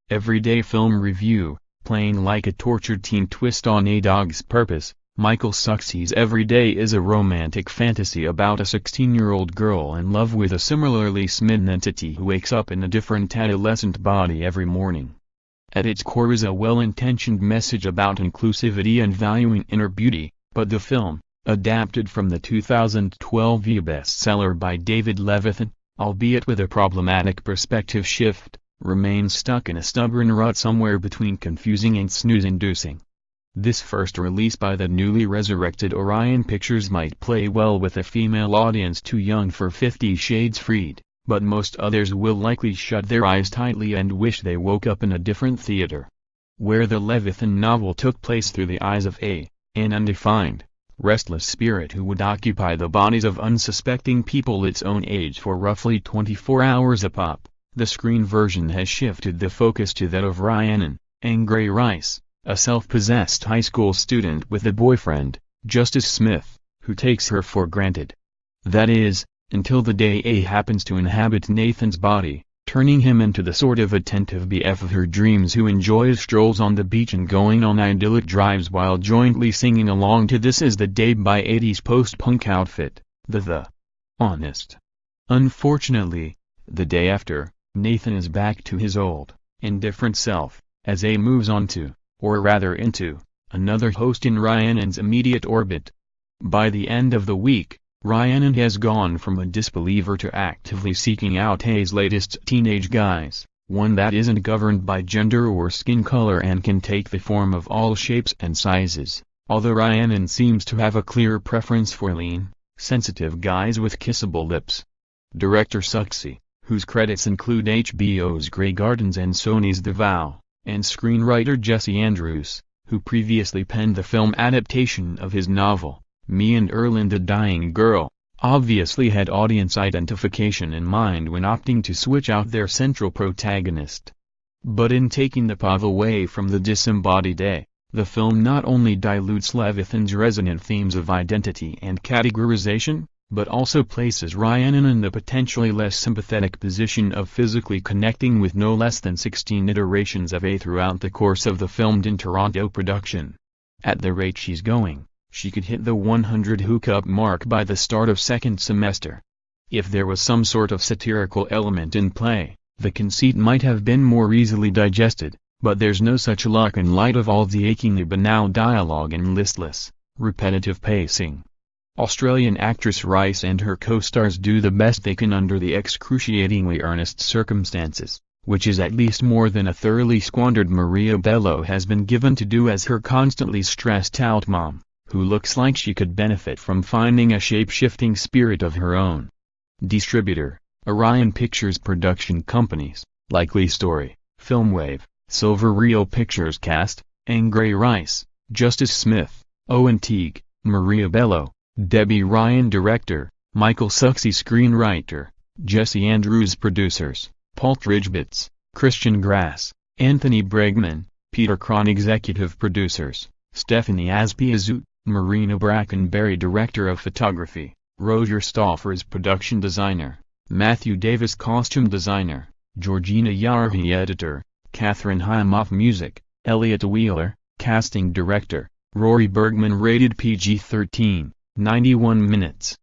Everyday film review, playing like a tortured teen twist on A Dog's Purpose. Michael Succy's Every Day is a romantic fantasy about a 16-year-old girl in love with a similarly smitten entity who wakes up in a different adolescent body every morning. At its core is a well-intentioned message about inclusivity and valuing inner beauty, but the film, adapted from the 2012 bestseller by David Levithan, albeit with a problematic perspective shift, remains stuck in a stubborn rut somewhere between confusing and snooze-inducing. This first release by the newly resurrected Orion Pictures might play well with a female audience too young for 50 Shades Freed, but most others will likely shut their eyes tightly and wish they woke up in a different theater. Where the Levithan novel took place through the eyes of an undefined, restless spirit who would occupy the bodies of unsuspecting people its own age for roughly 24 hours a pop, the screen version has shifted the focus to that of Rhiannon, Angray Rice, a self-possessed high school student with a boyfriend, Justice Smith, who takes her for granted. That is, until the day A happens to inhabit Nathan's body, turning him into the sort of attentive BF of her dreams who enjoys strolls on the beach and going on idyllic drives while jointly singing along to This Is the Day by 80s post-punk outfit, the Honest. Unfortunately, the day after, Nathan is back to his old, indifferent self, as A moves on to, or rather into, another host in Rhiannon's immediate orbit. By the end of the week, Rhiannon has gone from a disbeliever to actively seeking out A's latest teenage guise, one that isn't governed by gender or skin color and can take the form of all shapes and sizes, although Rhiannon seems to have a clear preference for lean, sensitive guys with kissable lips. Director Sucsy, whose credits include HBO's Grey Gardens and Sony's The Vow, and screenwriter Jesse Andrews, who previously penned the film adaptation of his novel, Me and Erlyn the Dying Girl, obviously had audience identification in mind when opting to switch out their central protagonist. But in taking the POV away from the disembodied A, the film not only dilutes Levithan's resonant themes of identity and categorization, but also places Rhiannon in the potentially less sympathetic position of physically connecting with no less than 16 iterations of A throughout the course of the filmed-in-Toronto production. At the rate she's going, she could hit the 100 hookup mark by the start of second semester. If there was some sort of satirical element in play, the conceit might have been more easily digested, but there's no such luck in light of all the achingly banal dialogue and listless, repetitive pacing. Australian actress Rice and her co-stars do the best they can under the excruciatingly earnest circumstances, which is at least more than a thoroughly squandered Maria Bello has been given to do as her constantly stressed-out mom, who looks like she could benefit from finding a shape-shifting spirit of her own. Distributor, Orion Pictures production companies, Likely Story, Filmwave, Silver Reel Pictures cast, Angray Rice, Justice Smith, Owen Teague, Maria Bello, Debbie Ryan director, Michael Sucsy screenwriter, Jesse Andrews producers, Paul Tridgebits, Christian Grass, Anthony Bregman, Peter Cron executive producers, Stephanie Azpiazut, Marina Brackenberry director of photography, Roger Stauffer production designer, Matthew Davis costume designer, Georgina Yarhi editor, Catherine Hymoff music, Elliot Wheeler, casting director, Rory Bergman rated PG-13, 91 minutes.